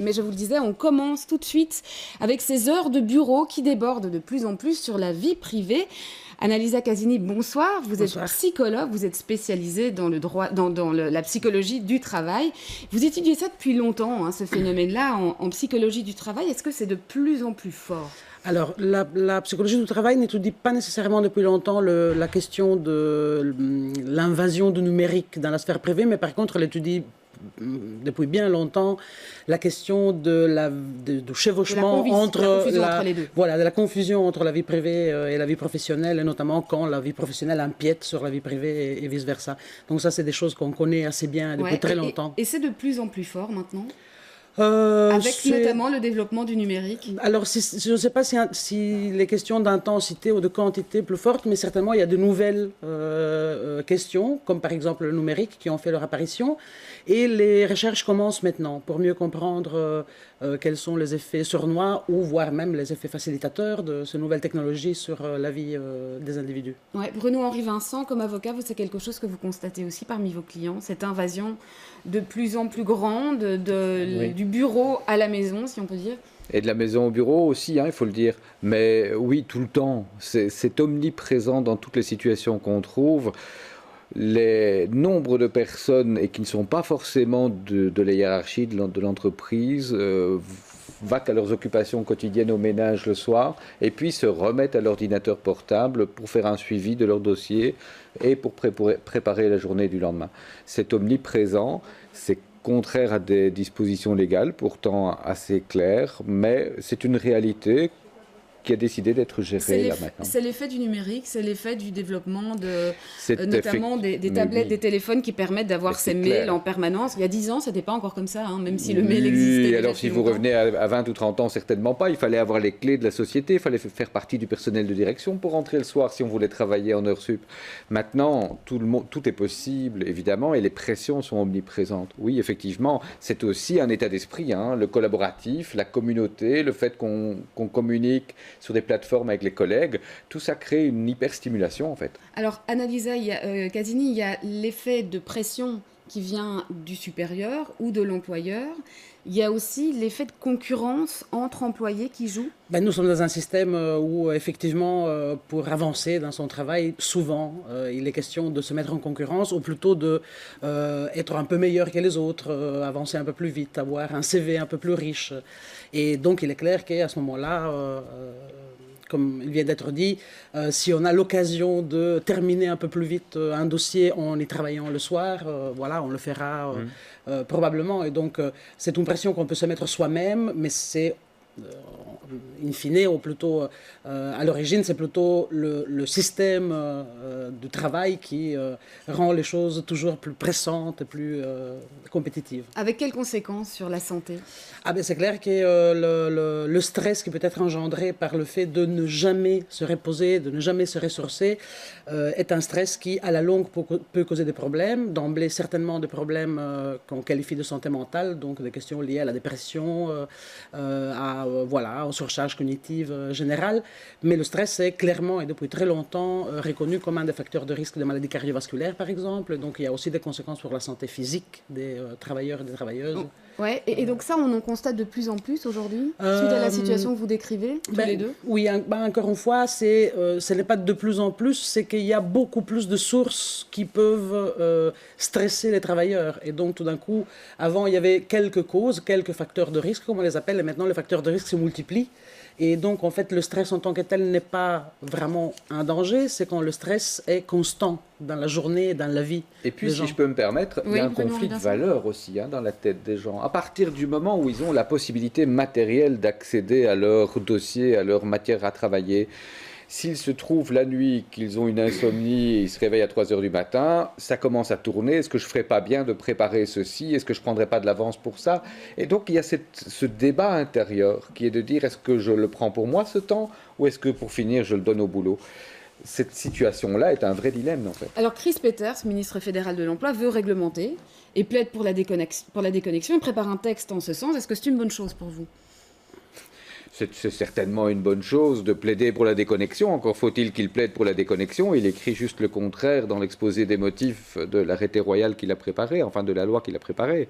Mais je vous le disais, on commence tout de suite avec ces heures de bureau qui débordent de plus en plus sur la vie privée. Annalisa Casini, bonsoir. Vous êtes psychologue, vous êtes spécialisée dans le droit, dans la psychologie du travail. Vous étudiez ça depuis longtemps, hein, ce phénomène-là, en psychologie du travail. Est-ce que c'est de plus en plus fort ? Alors, la psychologie du travail n'étudie pas nécessairement depuis longtemps la question de l'invasion du numérique dans la sphère privée, mais par contre, elle étudie depuis bien longtemps la question du chevauchement entre les deux. Voilà, de la confusion entre la vie privée et la vie professionnelle, et notamment quand la vie professionnelle empiète sur la vie privée et vice-versa. Donc ça, c'est des choses qu'on connaît assez bien depuis très longtemps. Et c'est de plus en plus fort maintenant avec notamment le développement du numérique. Alors, je ne sais pas si les questions d'intensité ou de quantité plus fortes, mais certainement, il y a de nouvelles questions, comme par exemple le numérique, qui ont fait leur apparition. Et les recherches commencent maintenant pour mieux comprendre quels sont les effets sournois ou voire même les effets facilitateurs de ces nouvelles technologies sur la vie des individus. Ouais, Bruno-Henri Vincent, comme avocat, c'est quelque chose que vous constatez aussi parmi vos clients, cette invasion de plus en plus grande du bureau à la maison, si on peut dire. Et de la maison au bureau aussi, hein, il faut le dire. Mais oui, tout le temps. C'est omniprésent dans toutes les situations qu'on trouve. Les nombres de personnes, et qui ne sont pas forcément de la hiérarchie de l'entreprise, va qu'à leurs occupations quotidiennes au ménage le soir, et puis se remettent à l'ordinateur portable pour faire un suivi de leur dossier et pour préparer la journée du lendemain. C'est omniprésent, c'est contraire à des dispositions légales, pourtant assez claires, mais c'est une réalité qui a décidé d'être gérée là maintenant. C'est l'effet du numérique, c'est l'effet du développement notamment des tablettes, des téléphones qui permettent d'avoir ces mails en permanence. Il y a 10 ans, ce n'était pas encore comme ça, hein, même si le mail existait. Alors si vous revenez à 20 ou 30 ans, certainement pas. Il fallait avoir les clés de la société, il fallait faire partie du personnel de direction pour rentrer le soir si on voulait travailler en heures sup. Maintenant, tout est possible, évidemment, et les pressions sont omniprésentes. Oui, effectivement, c'est aussi un état d'esprit, hein, le collaboratif, la communauté, le fait qu'on communique sur des plateformes avec les collègues, tout ça crée une hyperstimulation en fait. Alors Annalisa Casini, il y a l'effet de pression qui vient du supérieur ou de l'employeur. Il y a aussi l'effet de concurrence entre employés qui joue. Nous sommes dans un système où effectivement, pour avancer dans son travail, souvent, il est question de se mettre en concurrence, ou plutôt d'être un peu meilleur que les autres, avancer un peu plus vite, avoir un CV un peu plus riche. Et donc, il est clair qu'à ce moment-là, comme il vient d'être dit, si on a l'occasion de terminer un peu plus vite un dossier en y travaillant le soir, voilà, on le fera probablement. Et donc, c'est une pression qu'on peut se mettre soi-même, mais c'est in fine, ou plutôt à l'origine, c'est plutôt le système de travail qui rend les choses toujours plus pressantes et plus compétitives. Avec quelles conséquences sur la santé ? C'est clair que le stress qui peut être engendré par le fait de ne jamais se reposer, de ne jamais se ressourcer, est un stress qui, à la longue, peut causer des problèmes. D'emblée, certainement des problèmes qu'on qualifie de santé mentale, donc des questions liées à la dépression, aux surcharge cognitive générale. Mais le stress est clairement et depuis très longtemps reconnu comme un des facteurs de risque de maladies cardiovasculaires, par exemple. Donc il y a aussi des conséquences sur la santé physique des travailleurs et des travailleuses. Ouais, et donc ça, on en constate de plus en plus aujourd'hui, suite à la situation que vous décrivez, tous les deux. Oui, encore une fois, ce n'est pas de plus en plus, c'est qu'il y a beaucoup plus de sources qui peuvent stresser les travailleurs. Et donc, tout d'un coup, avant, il y avait quelques causes, quelques facteurs de risque, comme on les appelle, et maintenant, les facteurs de risque se multiplient. Et donc, en fait, le stress en tant que tel n'est pas vraiment un danger, c'est quand le stress est constant dans la journée, dans la vie. Et puis, si je peux me permettre, il y a un conflit de valeurs aussi dans la tête des gens. À partir du moment où ils ont la possibilité matérielle d'accéder à leur dossier, à leur matière à travailler, s'ils se trouvent la nuit, qu'ils ont une insomnie, ils se réveillent à 3 heures du matin, ça commence à tourner. Est-ce que je ne ferais pas bien de préparer ceci ? Est-ce que je ne prendrais pas de l'avance pour ça ? Et donc, il y a ce débat intérieur qui est de dire, est-ce que je le prends pour moi ce temps, ou est-ce que pour finir, je le donne au boulot ? Cette situation-là est un vrai dilemme, en fait. Alors, Chris Peters, ministre fédéral de l'Emploi, veut réglementer et plaide pour la déconnexion. Il prépare un texte en ce sens. Est-ce que c'est une bonne chose pour vous ? C'est certainement une bonne chose de plaider pour la déconnexion. Encore faut-il qu'il plaide pour la déconnexion. Il écrit juste le contraire dans l'exposé des motifs de l'arrêté royal qu'il a préparé, enfin de la loi qu'il a préparée.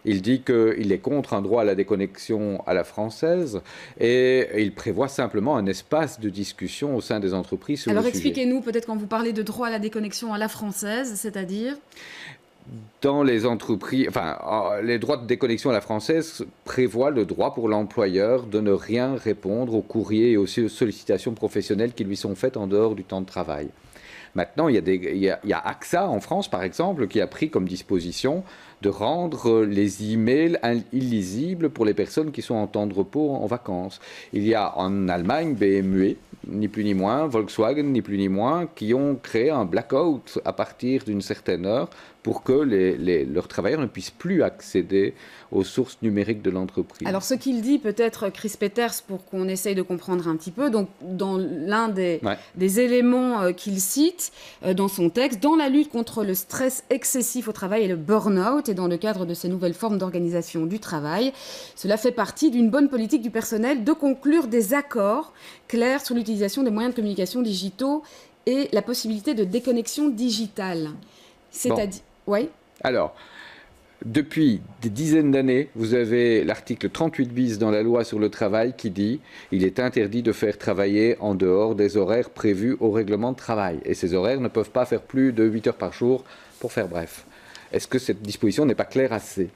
Il dit qu'il est contre un droit à la déconnexion à la française et il prévoit simplement un espace de discussion au sein des entreprises sur le sujet. Alors expliquez-nous, peut-être quand vous parlez de droit à la déconnexion à la française, c'est-à-dire ? Dans les entreprises, les droits de déconnexion à la française prévoient le droit pour l'employeur de ne rien répondre aux courriers et aux sollicitations professionnelles qui lui sont faites en dehors du temps de travail. Maintenant, il y a AXA en France, par exemple, qui a pris comme disposition de rendre les emails illisibles pour les personnes qui sont en temps de repos, en vacances. Il y a en Allemagne BMW, ni plus ni moins, Volkswagen, ni plus ni moins, qui ont créé un blackout à partir d'une certaine heure pour que leurs travailleurs ne puissent plus accéder aux sources numériques de l'entreprise. Alors, ce qu'il dit, peut-être, Chris Peters, pour qu'on essaye de comprendre un petit peu, donc, dans l'un des éléments qu'il cite dans son texte, dans la lutte contre le stress excessif au travail et le burn-out, et dans le cadre de ces nouvelles formes d'organisation du travail, cela fait partie d'une bonne politique du personnel de conclure des accords clairs sur l'utilisation des moyens de communication digitaux et la possibilité de déconnexion digitale. C'est-à-dire... Oui. Alors, depuis des dizaines d'années, vous avez l'article 38 bis dans la loi sur le travail qui dit qu'il est interdit de faire travailler en dehors des horaires prévus au règlement de travail. Et ces horaires ne peuvent pas faire plus de 8 heures par jour, pour faire bref. Est-ce que cette disposition n'est pas claire assez ?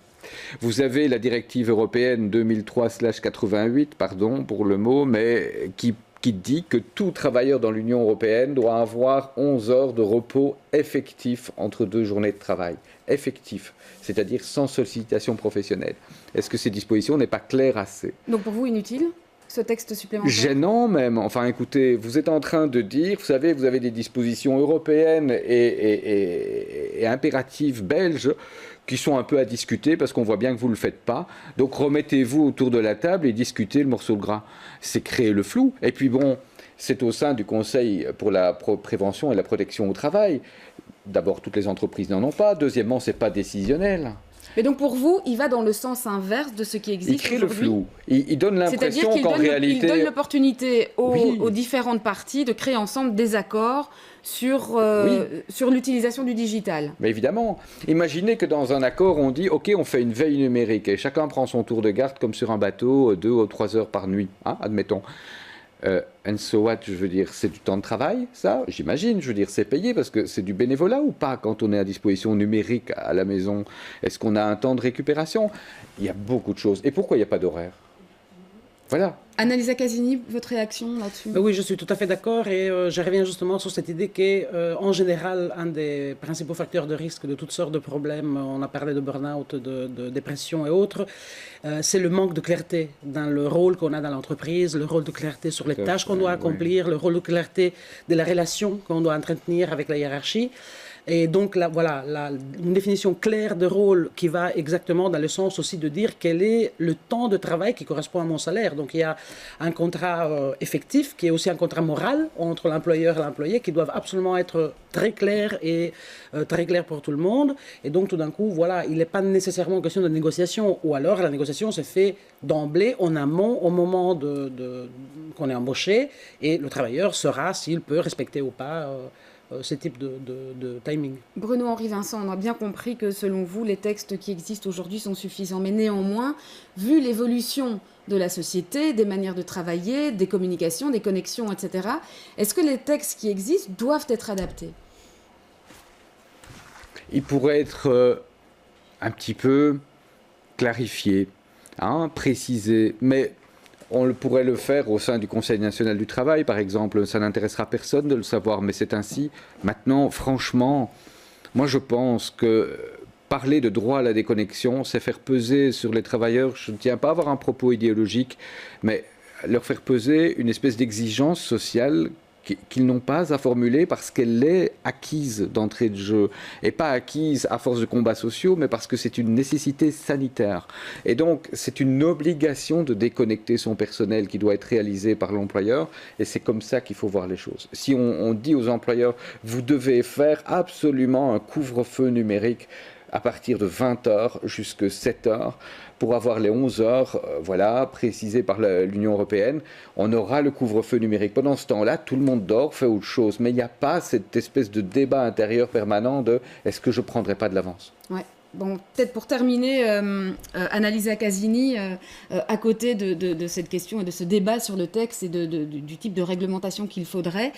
Vous avez la directive européenne 2003/88, pardon pour le mot, mais qui dit que tout travailleur dans l'Union européenne doit avoir 11 heures de repos effectif entre 2 journées de travail. Effectif, c'est-à-dire sans sollicitation professionnelle. Est-ce que ces dispositions n'est pas claires assez ? Donc pour vous, inutile, ce texte supplémentaire ? Gênant même. Enfin, écoutez, vous êtes en train de dire, vous savez, vous avez des dispositions européennes et impératives belges qui sont un peu à discuter parce qu'on voit bien que vous ne le faites pas. Donc remettez-vous autour de la table et discutez le morceau de gras. C'est créer le flou. Et puis bon, c'est au sein du Conseil pour la prévention et la protection au travail. D'abord, toutes les entreprises n'en ont pas. Deuxièmement, ce n'est pas décisionnel. Mais donc pour vous, il va dans le sens inverse de ce qui existe aujourd'hui. Il crée le flou. Il donne l'impression qu'en réalité... Il donne l'opportunité aux différentes parties de créer ensemble des accords sur l'utilisation du digital. Mais évidemment. Imaginez que dans un accord, on dit « Ok, on fait une veille numérique et chacun prend son tour de garde comme sur un bateau, 2 ou 3 heures par nuit, admettons. » And so what, je veux dire, c'est du temps de travail, ça, j'imagine, je veux dire, c'est payé parce que c'est du bénévolat ou pas quand on est à disposition numérique à la maison. Est-ce qu'on a un temps de récupération ? Il y a beaucoup de choses. Et pourquoi il n'y a pas d'horaire ? Voilà. Annalisa Casini, votre réaction là-dessus ? Oui, je suis tout à fait d'accord et je reviens justement sur cette idée qu'en général, un des principaux facteurs de risque de toutes sortes de problèmes, on a parlé de burn-out, de dépression et autres, c'est le manque de clarté dans le rôle qu'on a dans l'entreprise, le rôle de clarté sur les tâches qu'on doit accomplir, le rôle de clarté de la relation qu'on doit entretenir avec la hiérarchie. Et donc, une définition claire de rôle qui va exactement dans le sens aussi de dire quel est le temps de travail qui correspond à mon salaire. Donc, il y a un contrat effectif qui est aussi un contrat moral entre l'employeur et l'employé qui doivent absolument être très clairs et très clairs pour tout le monde. Et donc, tout d'un coup, voilà, il n'est pas nécessairement question de négociation. Ou alors, la négociation se fait d'emblée, en amont, au moment qu'on est embauché. Et le travailleur saura s'il peut respecter ou pas ce type de timing. Bruno-Henri Vincent, on a bien compris que selon vous, les textes qui existent aujourd'hui sont suffisants. Mais néanmoins, vu l'évolution de la société, des manières de travailler, des communications, des connexions, etc., est-ce que les textes qui existent doivent être adaptés ? Ils pourraient être un petit peu clarifiés, précisés, mais... On pourrait le faire au sein du Conseil national du travail, par exemple. Ça n'intéressera personne de le savoir, mais c'est ainsi. Maintenant, franchement, moi je pense que parler de droit à la déconnexion, c'est faire peser sur les travailleurs, je ne tiens pas à avoir un propos idéologique, mais leur faire peser une espèce d'exigence sociale qu'ils n'ont pas à formuler parce qu'elle est acquise d'entrée de jeu. Et pas acquise à force de combats sociaux, mais parce que c'est une nécessité sanitaire. Et donc, c'est une obligation de déconnecter son personnel qui doit être réalisée par l'employeur. Et c'est comme ça qu'il faut voir les choses. Si on dit aux employeurs, vous devez faire absolument un couvre-feu numérique à partir de 20h jusqu'à 7h, pour avoir les 11 heures, précisées par l'Union européenne, on aura le couvre-feu numérique. Pendant ce temps-là, tout le monde dort, fait autre chose. Mais il n'y a pas cette espèce de débat intérieur permanent de « est-ce que je ne prendrai pas de l'avance ?» Ouais. Bon, peut-être pour terminer, Annalisa Casini, à côté de cette question et de ce débat sur le texte et du type de réglementation qu'il faudrait,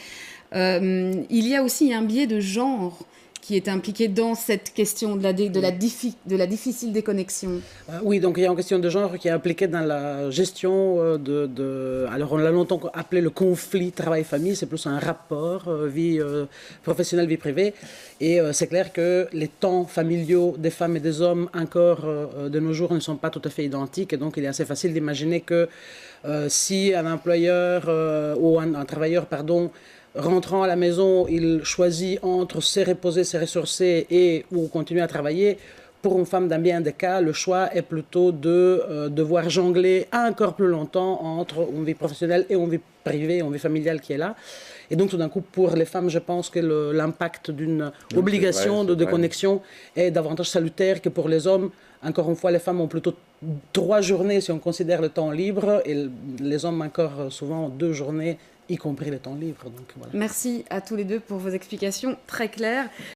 il y a aussi un biais de genre qui est impliqué dans cette question de la difficile déconnexion. Oui, donc il y a une question de genre qui est impliquée dans la gestion alors on l'a longtemps appelé le conflit travail-famille, c'est plus un rapport vie professionnelle, vie privée. Et c'est clair que les temps familiaux des femmes et des hommes encore de nos jours ne sont pas tout à fait identiques. Et donc il est assez facile d'imaginer que si un employeur ou un travailleur, pardon, rentrant à la maison, il choisit entre se reposer, se ressourcer ou continuer à travailler. Pour une femme, dans bien des cas, le choix est plutôt de devoir jongler encore plus longtemps entre une vie professionnelle et une vie privée, une vie familiale qui est là. Et donc, tout d'un coup, pour les femmes, je pense que l'impact d'une obligation de déconnexion est davantage salutaire que pour les hommes. Encore une fois, les femmes ont plutôt 3 journées si on considère le temps libre, et les hommes encore souvent 2 journées, y compris le temps libre. Donc, voilà. Merci à tous les deux pour vos explications très claires.